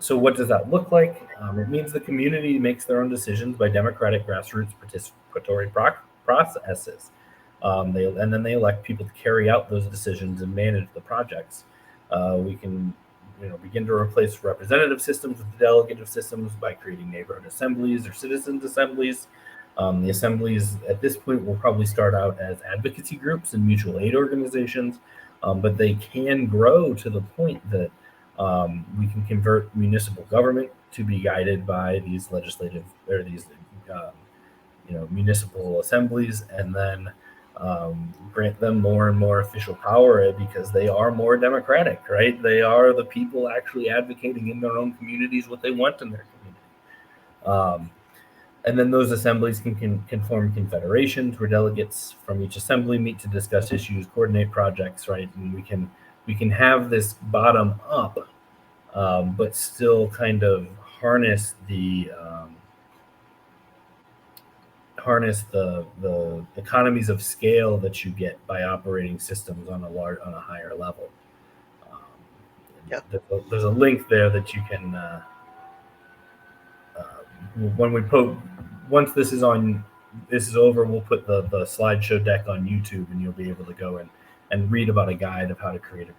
So what does that look like? It means the community makes their own decisions by democratic grassroots participatory processes. And then they elect people to carry out those decisions and manage the projects. We can begin to replace representative systems with delegative systems by creating neighborhood assemblies or citizens assemblies. The assemblies at this point will probably start out as advocacy groups and mutual aid organizations, but they can grow to the point that we can convert municipal government to be guided by these legislative or these um, municipal assemblies, and then grant them more and more official power because they are more democratic, right? They are the people actually advocating in their own communities what they want in their community. And then those assemblies can form confederations where delegates from each assembly meet to discuss issues, coordinate projects, right? And we can have this bottom up, but still kind of harness the economies of scale that you get by operating systems on a higher level. Um, Yeah. there's a link there that you can when we put once this is over, we'll put the slideshow deck on YouTube, and you'll be able to go and read about a guide of how to create a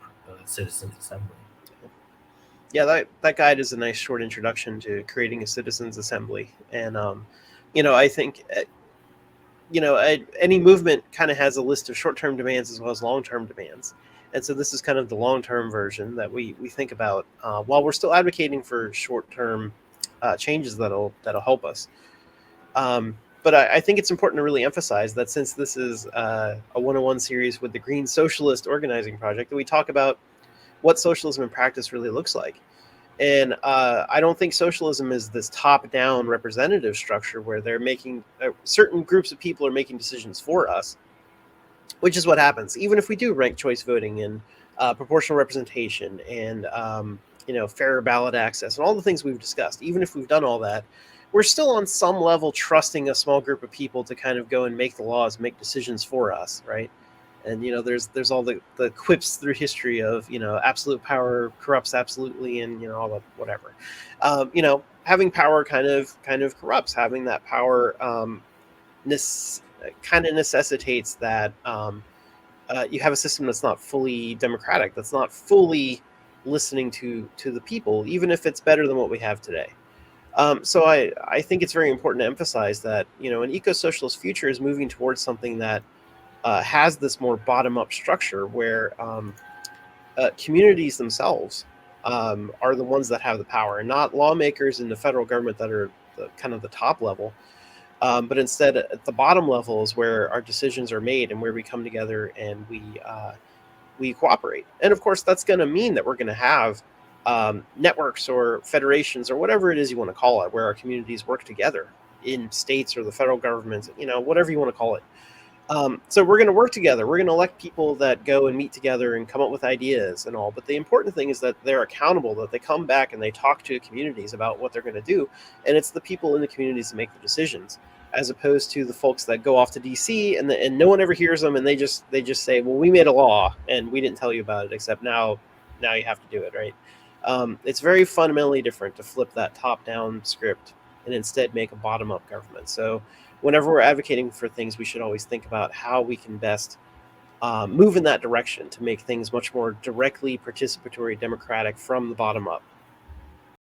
citizens assembly. Yeah, that guide is a nice short introduction to creating a citizens assembly. And I think any movement kind of has a list of short-term demands as well as long-term demands. And so this is kind of the long-term version that we think about while we're still advocating for short-term changes that'll help us. But I think it's important to really emphasize that since this is a 101 series with the Green Socialist Organizing Project, that we talk about what socialism in practice really looks like. And I don't think socialism is this top-down representative structure where they're making certain groups of people are making decisions for us, which is what happens. Even if we do ranked choice voting and proportional representation and fair ballot access and all the things we've discussed, even if we've done all that, we're still on some level trusting a small group of people to kind of go and make the laws, make decisions for us, right? And there's all the quips through history of absolute power corrupts absolutely, and all the whatever. Having power kind of corrupts. Having that power kind of necessitates that you have a system that's not fully democratic, that's not fully listening to the people, even if it's better than what we have today. So I think it's very important to emphasize that an eco-socialist future is moving towards something that has this more bottom-up structure where communities themselves are the ones that have the power, and not lawmakers in the federal government that are kind of the top level, but instead at the bottom level is where our decisions are made and where we come together and we cooperate. And of course, that's going to mean that we're going to have networks or federations or whatever it is you want to call it, where our communities work together in states or the federal government, whatever you want to call it. So we're going to work together. We're going to elect people that go and meet together and come up with ideas and all. But the important thing is that they're accountable, that they come back and they talk to communities about what they're going to do. And it's the people in the communities that make the decisions, as opposed to the folks that go off to DC and no one ever hears them. And they just say, well, we made a law and we didn't tell you about it, except now you have to do it, right? It's very fundamentally different to flip that top-down script and instead make a bottom-up government. So whenever we're advocating for things, we should always think about how we can best move in that direction to make things much more directly participatory, democratic from the bottom up.